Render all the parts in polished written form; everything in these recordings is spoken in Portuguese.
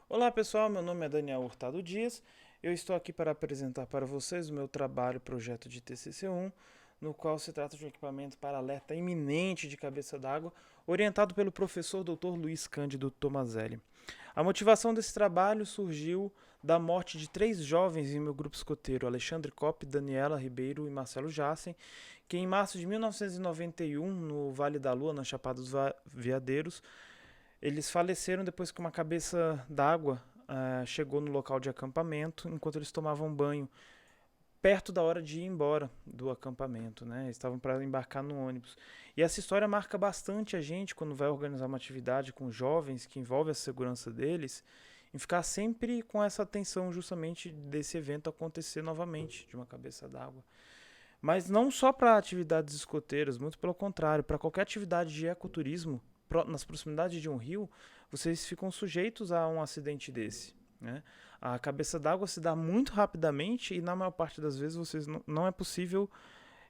Olá pessoal, meu nome é Daniel Hurtado Dias. Eu estou aqui para apresentar para vocês o meu trabalho projeto de TCC1, no qual se trata de um equipamento para alerta iminente de cabeça d'água, orientado pelo professor Dr. Luiz Cândido Tomazelli. A motivação desse trabalho surgiu da morte de 3 jovens em meu grupo escoteiro, Alexandre Coppe, Daniela Ribeiro e Marcelo Jassen, que em março de 1991, no Vale da Lua, na Chapada dos Veadeiros, eles faleceram depois que uma cabeça d'água chegou no local de acampamento enquanto eles tomavam banho, perto da hora de ir embora do acampamento, né? Eles estavam para embarcar no ônibus. E essa história marca bastante a gente quando vai organizar uma atividade com jovens que envolve a segurança deles, em ficar sempre com essa atenção justamente desse evento acontecer novamente, de uma cabeça d'água. Mas não só para atividades escoteiras, muito pelo contrário, para qualquer atividade de ecoturismo, nas proximidades de um rio, vocês ficam sujeitos a um acidente desse. Né? A cabeça d'água se dá muito rapidamente e na maior parte das vezes vocês não é possível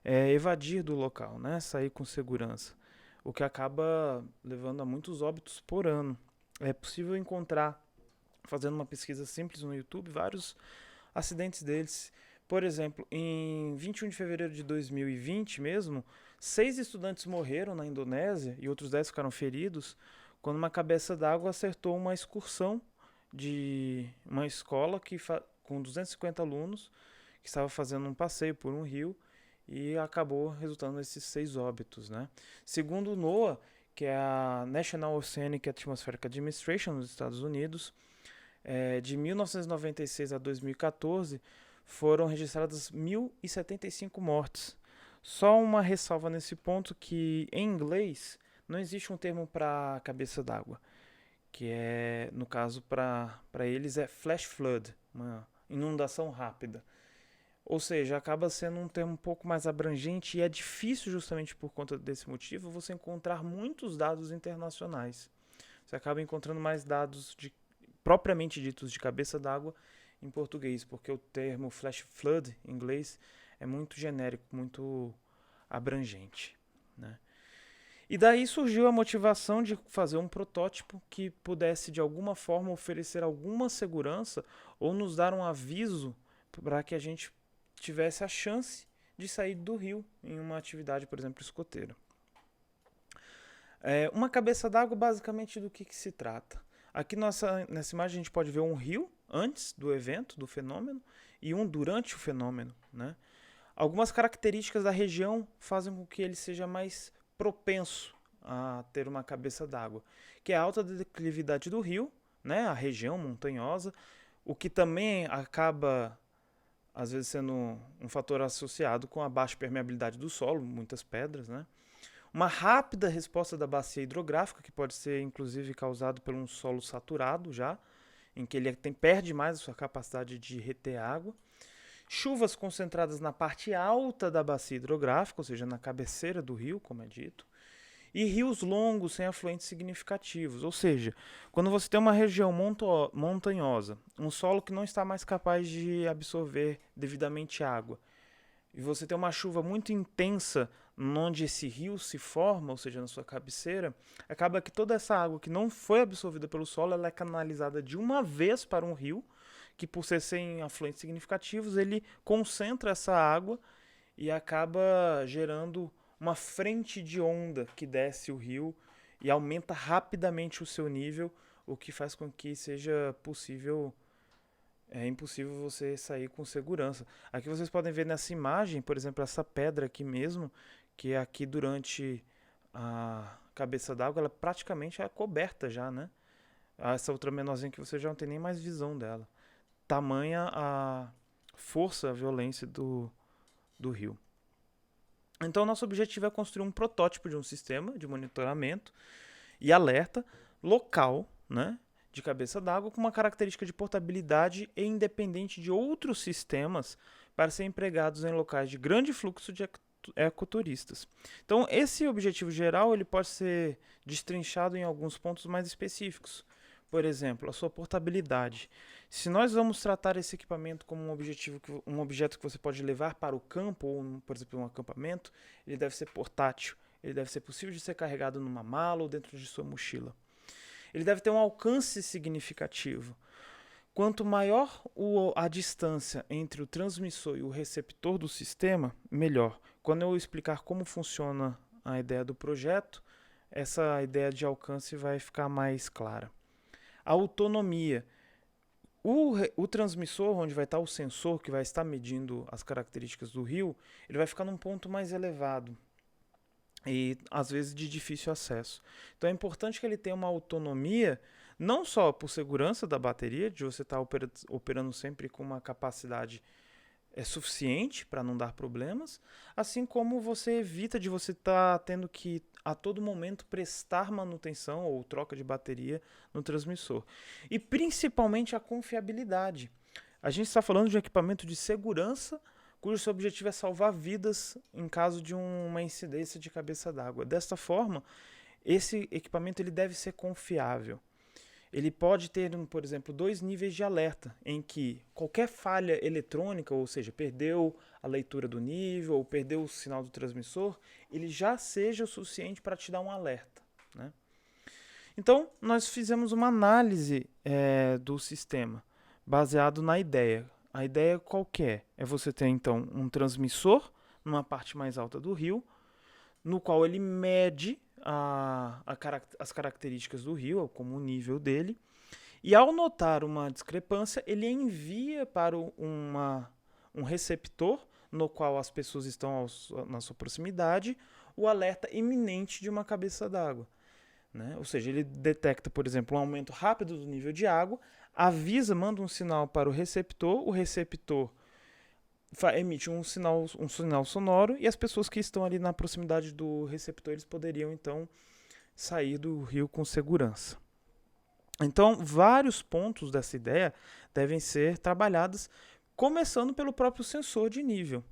evadir do local, né? Sair com segurança, o que acaba levando a muitos óbitos por ano. É possível encontrar, fazendo uma pesquisa simples no YouTube, vários acidentes deles. Por exemplo, em 21 de fevereiro de 2020 mesmo, 6 estudantes morreram na Indonésia e outros 10 ficaram feridos quando uma cabeça d'água acertou uma excursão de uma escola com 250 alunos que estava fazendo um passeio por um rio e acabou resultando nesses 6 óbitos. Né? Segundo o NOAA, que é a National Oceanic Atmospheric Administration nos Estados Unidos, de 1996 a 2014, foram registradas 1.075 mortes. Só uma ressalva nesse ponto que, em inglês, não existe um termo para cabeça d'água, que no caso, para eles é flash flood, uma inundação rápida. Ou seja, acaba sendo um termo um pouco mais abrangente e é difícil, justamente por conta desse motivo, você encontrar muitos dados internacionais. Você acaba encontrando mais dados propriamente ditos de cabeça d'água em português, porque o termo flash flood em inglês é muito genérico, muito abrangente. Né? E daí surgiu a motivação de fazer um protótipo que pudesse de alguma forma oferecer alguma segurança ou nos dar um aviso para que a gente tivesse a chance de sair do rio em uma atividade, por exemplo, escoteira. Uma cabeça d'água, basicamente, do que se trata? Aqui nessa imagem a gente pode ver um rio antes do evento, do fenômeno, e um durante o fenômeno. Né? Algumas características da região fazem com que ele seja mais propenso a ter uma cabeça d'água, que é a alta declividade do rio, né? A região montanhosa, o que também acaba, às vezes, sendo um fator associado com a baixa permeabilidade do solo, muitas pedras, né? Uma rápida resposta da bacia hidrográfica, que pode ser inclusive causado por um solo saturado já, em que ele perde mais a sua capacidade de reter água. Chuvas concentradas na parte alta da bacia hidrográfica, ou seja, na cabeceira do rio, como é dito. E rios longos sem afluentes significativos, ou seja, quando você tem uma região montanhosa, um solo que não está mais capaz de absorver devidamente água, e você tem uma chuva muito intensa onde esse rio se forma, ou seja, na sua cabeceira, acaba que toda essa água que não foi absorvida pelo solo, ela é canalizada de uma vez para um rio, que por ser sem afluentes significativos, ele concentra essa água e acaba gerando uma frente de onda que desce o rio e aumenta rapidamente o seu nível, o que faz com que seja possível é impossível você sair com segurança. Aqui vocês podem ver nessa imagem, por exemplo, essa pedra aqui mesmo, que é aqui durante a cabeça d'água, ela praticamente é coberta já, né? Essa outra menorzinha que você já não tem nem mais visão dela. Tamanha a força, a violência do rio. Então, nosso objetivo é construir um protótipo de um sistema de monitoramento e alerta local, né, de cabeça d'água, com uma característica de portabilidade e independente de outros sistemas para serem empregados em locais de grande fluxo de ecoturistas. Então, esse objetivo geral ele pode ser destrinchado em alguns pontos mais específicos. Por exemplo, a sua portabilidade. Se nós vamos tratar esse equipamento como um objeto que você pode levar para o campo, ou, por exemplo, um acampamento, ele deve ser portátil. Ele deve ser possível de ser carregado numa mala ou dentro de sua mochila. ele deve ter um alcance significativo. Quanto maior a distância entre o transmissor e o receptor do sistema, melhor. Quando eu explicar como funciona a ideia do projeto, essa ideia de alcance vai ficar mais clara. A autonomia. O transmissor, onde vai estar o sensor que vai estar medindo as características do rio, ele vai ficar num ponto mais elevado e às vezes de difícil acesso. Então é importante que ele tenha uma autonomia, não só por segurança da bateria, de você estar operando sempre com uma capacidade suficiente para não dar problemas, assim como você evita de você estar tendo que a todo momento prestar manutenção ou troca de bateria no transmissor. E principalmente a confiabilidade. A gente está falando de um equipamento de segurança cujo seu objetivo é salvar vidas em caso de uma incidência de cabeça d'água. Desta forma, esse equipamento ele deve ser confiável. Ele pode ter, por exemplo, 2 níveis de alerta, em que qualquer falha eletrônica, ou seja, perdeu a leitura do nível, ou perdeu o sinal do transmissor, ele já seja o suficiente para te dar um alerta, né? Então, nós fizemos uma análise do sistema, baseado na ideia. A ideia qual que é? É você ter, então, um transmissor numa parte mais alta do rio, no qual ele mede as características do rio, como o nível dele, e ao notar uma discrepância, ele envia para um receptor, no qual as pessoas estão na sua proximidade, o alerta iminente de uma cabeça d'água, né? Ou seja, ele detecta, por exemplo, um aumento rápido do nível de água, avisa, manda um sinal para o receptor emite um sinal sonoro e as pessoas que estão ali na proximidade do receptor eles poderiam então sair do rio com segurança. Então, vários pontos dessa ideia devem ser trabalhados, começando pelo próprio sensor de nível.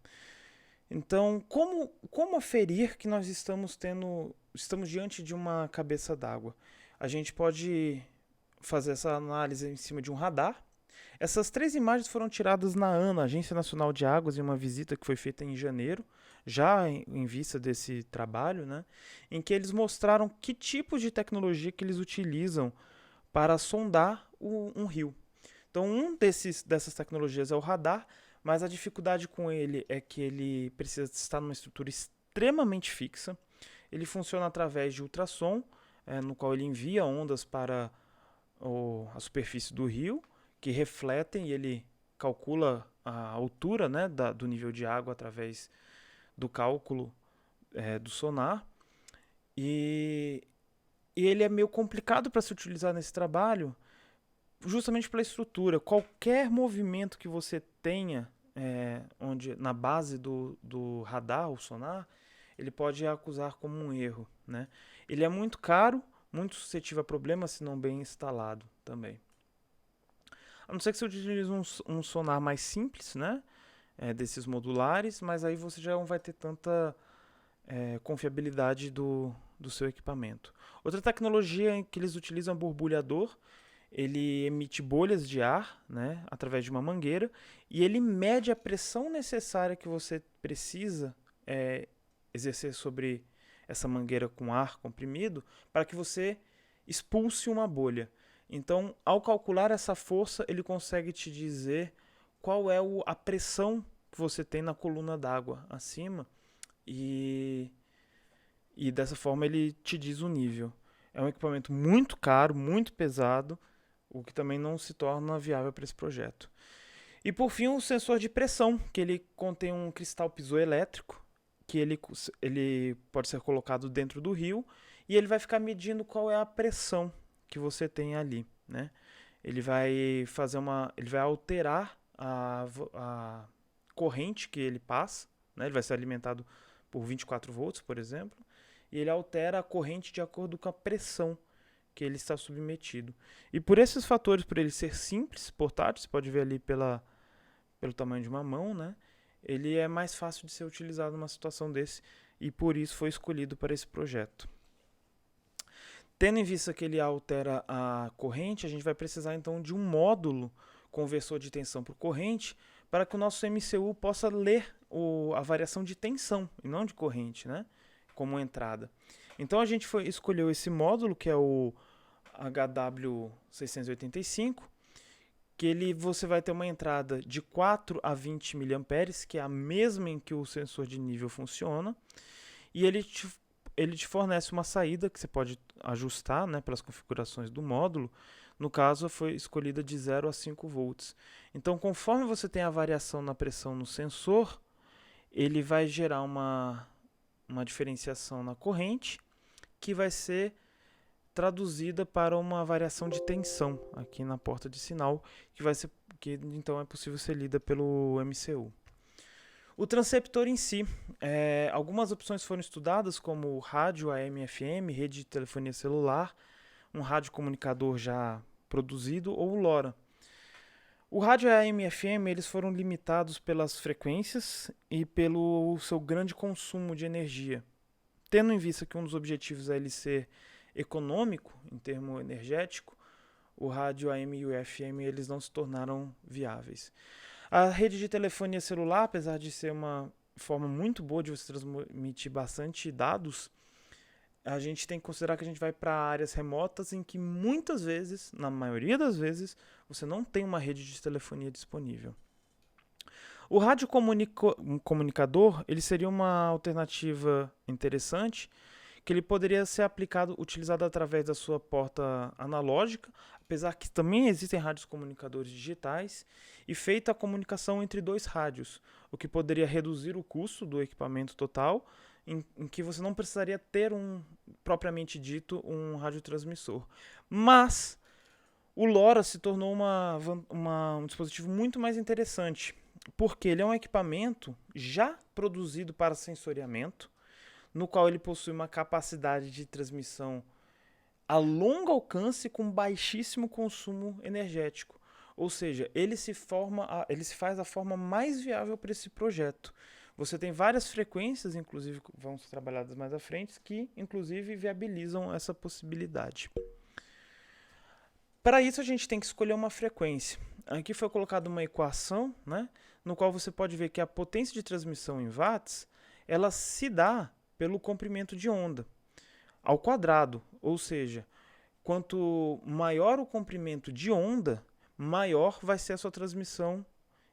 Então, como aferir que nós estamos diante de uma cabeça d'água? A gente pode fazer essa análise em cima de um radar. Essas 3 imagens foram tiradas na ANA, Agência Nacional de Águas, em uma visita que foi feita em janeiro, já em vista desse trabalho, né, em que eles mostraram que tipos de tecnologia que eles utilizam para sondar um rio. Então, dessas tecnologias é o radar, mas a dificuldade com ele é que ele precisa estar numa estrutura extremamente fixa. Ele funciona através de ultrassom, no qual ele envia ondas para a superfície do rio, que refletem e ele calcula a altura, né, do nível de água através do cálculo do sonar. E ele é meio complicado para se utilizar nesse trabalho, justamente pela estrutura. Qualquer movimento que você tenha na base do radar, o sonar, ele pode acusar como um erro, né? Ele é muito caro, muito suscetível a problemas se não bem instalado também. A não ser que você utilize um sonar mais simples, né? Desses modulares, mas aí você já não vai ter tanta confiabilidade do seu equipamento. Outra tecnologia em que eles utilizam é o borbulhador. Ele emite bolhas de ar, né, através de uma mangueira, e ele mede a pressão necessária que você precisa exercer sobre essa mangueira com ar comprimido para que você expulse uma bolha. Então, ao calcular essa força, ele consegue te dizer qual é a pressão que você tem na coluna d'água acima e dessa forma ele te diz o nível. É um equipamento muito caro, muito pesado, o que também não se torna viável para esse projeto. E por fim, o sensor de pressão, que ele contém um cristal piezoelétrico, que ele pode ser colocado dentro do rio e ele vai ficar medindo qual é a pressão que você tem ali, né? Ele vai alterar a corrente que ele passa, né? Ele vai ser alimentado por 24 volts, por exemplo, e ele altera a corrente de acordo com a pressão que ele está submetido. E por esses fatores, por ele ser simples, portátil, você pode ver ali pelo tamanho de uma mão, né? Ele é mais fácil de ser utilizado numa situação desse e por isso foi escolhido para esse projeto. Tendo em vista que ele altera a corrente, a gente vai precisar então de um módulo conversor de tensão por corrente para que o nosso MCU possa ler a variação de tensão e não de corrente, né? Como entrada. Então a gente escolheu esse módulo que é o HW685, que você vai ter uma entrada de 4 a 20 mA, que é a mesma em que o sensor de nível funciona, e ele te fornece uma saída que você pode ajustar, né, pelas configurações do módulo. No caso, foi escolhida de 0 a 5 volts. Então, conforme você tem a variação na pressão no sensor, ele vai gerar uma diferenciação na corrente, que vai ser traduzida para uma variação de tensão aqui na porta de sinal, que então é possível ser lida pelo MCU. O transceptor em si, algumas opções foram estudadas, como rádio AM/FM, rede de telefonia celular, um rádio comunicador já produzido ou o LoRa. O rádio AM/FM eles foram limitados pelas frequências e pelo seu grande consumo de energia. Tendo em vista que um dos objetivos é ele ser econômico em termo energético, o rádio AM e o FM eles não se tornaram viáveis. A rede de telefonia celular, apesar de ser uma forma muito boa de você transmitir bastante dados, a gente tem que considerar que a gente vai para áreas remotas em que muitas vezes, na maioria das vezes, você não tem uma rede de telefonia disponível. O rádio comunicador ele seria uma alternativa interessante, que ele poderia ser utilizado através da sua porta analógica, apesar que também existem rádios comunicadores digitais, e feita a comunicação entre dois rádios, o que poderia reduzir o custo do equipamento total, em que você não precisaria ter propriamente dito, um radiotransmissor. Mas o LoRa se tornou um dispositivo muito mais interessante, porque ele é um equipamento já produzido para sensoriamento, no qual ele possui uma capacidade de transmissão a longo alcance com baixíssimo consumo energético. Ou seja, ele se faz da forma mais viável para esse projeto. Você tem várias frequências, inclusive vão ser trabalhadas mais à frente, que inclusive viabilizam essa possibilidade. Para isso a gente tem que escolher uma frequência. Aqui foi colocada uma equação, né, no qual você pode ver que a potência de transmissão em watts ela se dá pelo comprimento de onda ao quadrado, ou seja, quanto maior o comprimento de onda, maior vai ser a sua transmissão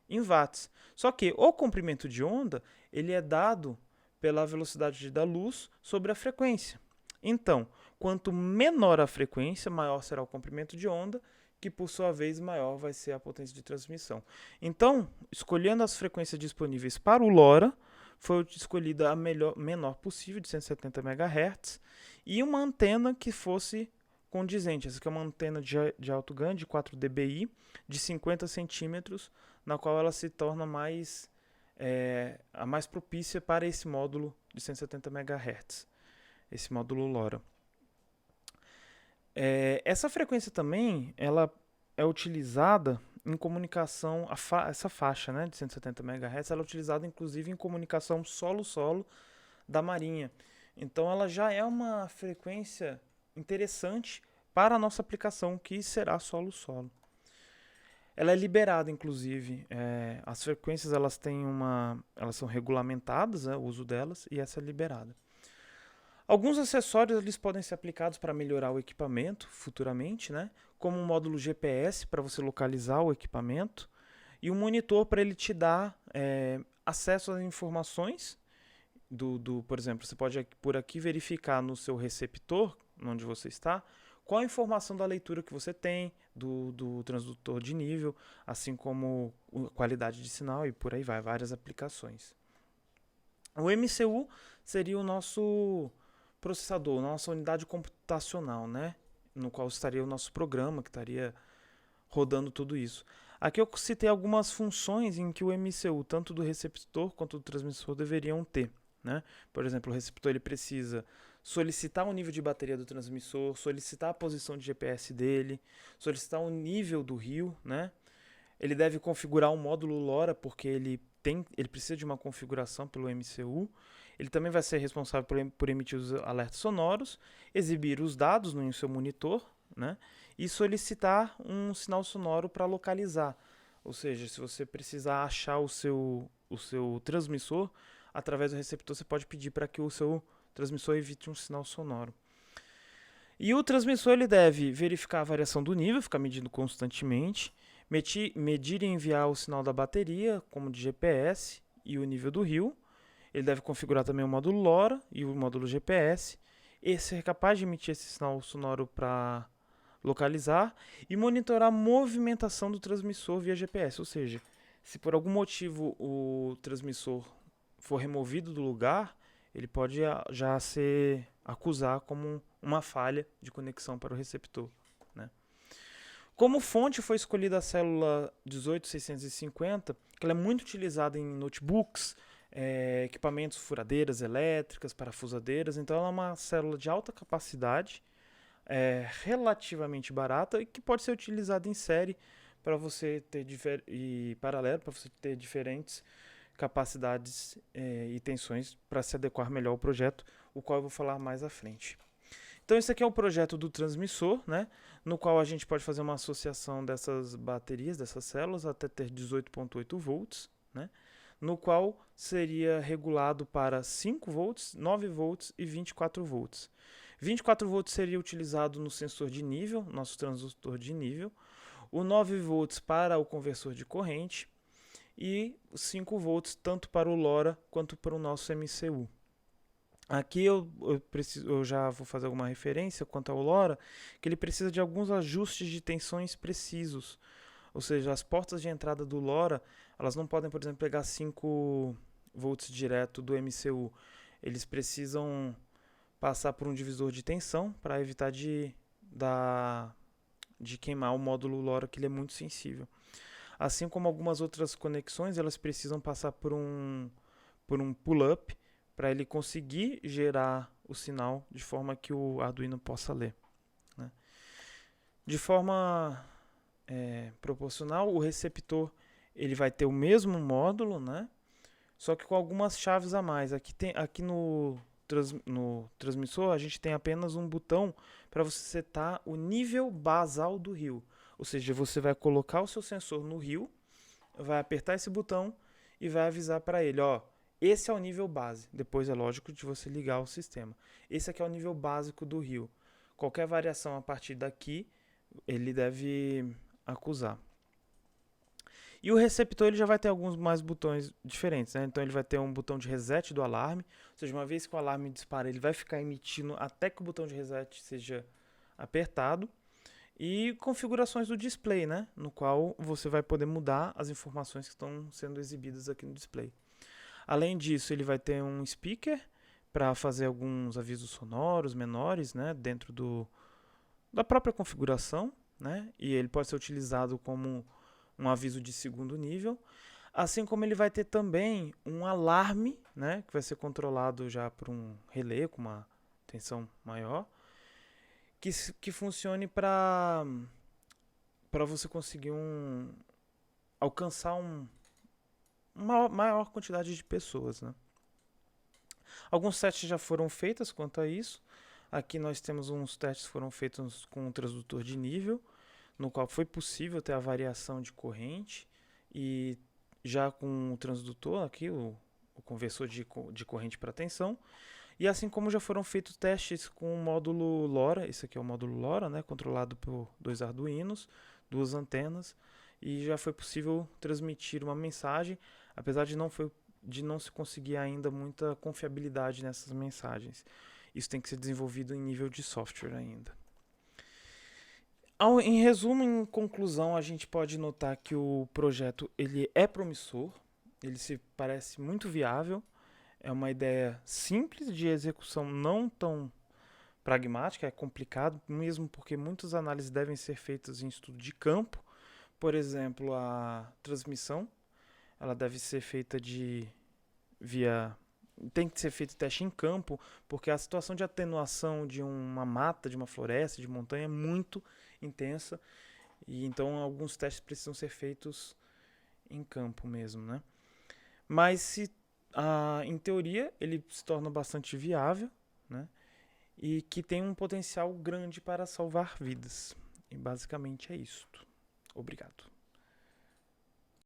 em watts. Só que o comprimento de onda ele é dado pela velocidade da luz sobre a frequência. Então, quanto menor a frequência, maior será o comprimento de onda, que por sua vez maior vai ser a potência de transmissão. Então, escolhendo as frequências disponíveis para o LoRa, foi escolhida a menor possível, de 170 MHz, e uma antena que fosse condizente. Essa aqui é uma antena de alto ganho, de 4 dBi, de 50 centímetros, na qual ela se torna a mais propícia para esse módulo de 170 MHz, esse módulo LoRa. Essa frequência também ela é utilizada em comunicação, essa faixa, né, de 170 MHz, ela é utilizada inclusive em comunicação solo-solo da Marinha. Então ela já é uma frequência interessante para a nossa aplicação, que será solo-solo. Ela é liberada, inclusive, as frequências elas são regulamentadas, né, o uso delas, e essa é liberada. Alguns acessórios eles podem ser aplicados para melhorar o equipamento futuramente, né? Como um módulo GPS para você localizar o equipamento e um monitor para ele te dar acesso às informações por exemplo, você pode por aqui verificar no seu receptor, onde você está, qual a informação da leitura que você tem do transdutor de nível, assim como a qualidade de sinal e por aí vai, várias aplicações. O MCU seria o nosso processador, nossa unidade computacional, né? No qual estaria o nosso programa, que estaria rodando tudo isso. Aqui eu citei algumas funções em que o MCU, tanto do receptor quanto do transmissor, deveriam ter, né? Por exemplo, o receptor ele precisa solicitar o nível de bateria do transmissor, solicitar a posição de GPS dele, solicitar o nível do rio, né? Ele deve configurar um módulo LoRa, porque ele precisa de uma configuração pelo MCU. Ele também vai ser responsável por emitir os alertas sonoros, exibir os dados no seu monitor, né, e solicitar um sinal sonoro para localizar. Ou seja, se você precisar achar o seu transmissor, através do receptor você pode pedir para que o seu transmissor emita um sinal sonoro. E o transmissor ele deve verificar a variação do nível, ficar medindo constantemente, medir e enviar o sinal da bateria, como de GPS, e o nível do rio. Ele deve configurar também o módulo LoRa e o módulo GPS. Esse é capaz de emitir esse sinal sonoro para localizar e monitorar a movimentação do transmissor via GPS. Ou seja, se por algum motivo o transmissor for removido do lugar, ele pode já ser acusar como uma falha de conexão para o receptor, né? Como fonte foi escolhida a célula 18650, que ela é muito utilizada em notebooks, equipamentos, furadeiras elétricas, parafusadeiras. Então ela é uma célula de alta capacidade, relativamente barata e que pode ser utilizada em série para você ter e paralelo para você ter diferentes capacidades e tensões para se adequar melhor ao projeto, o qual eu vou falar mais à frente. Então esse aqui é o projeto do transmissor, né, no qual a gente pode fazer uma associação dessas baterias, dessas células, até ter 18,8 volts, né, no qual seria regulado para 5 volts, 9 volts e 24 volts. 24 volts seria utilizado no sensor de nível, nosso transdutor de nível, o 9 volts para o conversor de corrente e 5 volts tanto para o LoRa quanto para o nosso MCU. Aqui eu já vou fazer alguma referência quanto ao LoRa, que ele precisa de alguns ajustes de tensões precisos. Ou seja, as portas de entrada do LoRa, elas não podem, por exemplo, pegar 5 volts direto do MCU. Eles precisam passar por um divisor de tensão para evitar de queimar o módulo LoRa, que ele é muito sensível. Assim como algumas outras conexões, elas precisam passar por um pull-up para ele conseguir gerar o sinal de forma que o Arduino possa ler, né? De forma proporcional, o receptor ele vai ter o mesmo módulo, né? Só que com algumas chaves a mais. Aqui no transmissor a gente tem apenas um botão para você setar o nível basal do rio. Ou seja, você vai colocar o seu sensor no rio, vai apertar esse botão e vai avisar para ele, ó, esse é o nível base. Depois é lógico de você ligar o sistema. Esse aqui é o nível básico do rio. Qualquer variação a partir daqui, ele deve acusar. E o receptor ele já vai ter alguns mais botões diferentes, né? Então ele vai ter um botão de reset do alarme, ou seja, uma vez que o alarme dispara, ele vai ficar emitindo até que o botão de reset seja apertado. E configurações do display, né? No qual você vai poder mudar as informações que estão sendo exibidas aqui no display. Além disso, ele vai ter um speaker para fazer alguns avisos sonoros menores, né? Dentro da própria configuração, né? E ele pode ser utilizado como um aviso de segundo nível, assim como ele vai ter também um alarme, né, que vai ser controlado já por um relé com uma tensão maior, que funcione para você conseguir alcançar uma maior quantidade de pessoas, né? Alguns testes já foram feitos quanto a isso. Aqui nós temos uns testes que foram feitos com um transdutor de nível, no qual foi possível ter a variação de corrente, e já com o transdutor aqui, o conversor de corrente para tensão, e assim como já foram feitos testes com o módulo LoRa, esse aqui é o módulo LoRa, né, controlado por 2 Arduinos, 2 antenas, e já foi possível transmitir uma mensagem, apesar de não se conseguir ainda muita confiabilidade nessas mensagens. Isso tem que ser desenvolvido em nível de software ainda. Em resumo, em conclusão, a gente pode notar que o projeto ele é promissor, ele se parece muito viável, é uma ideia simples de execução, não tão pragmática, é complicado, mesmo porque muitas análises devem ser feitas em estudo de campo. Por exemplo, a transmissão, ela deve ser feita tem que ser feito teste em campo, porque a situação de atenuação de uma mata, de uma floresta, de montanha é muito intensa, e então alguns testes precisam ser feitos em campo mesmo, né? Mas em teoria ele se torna bastante viável, né? E que tem um potencial grande para salvar vidas. E basicamente é isso. Obrigado.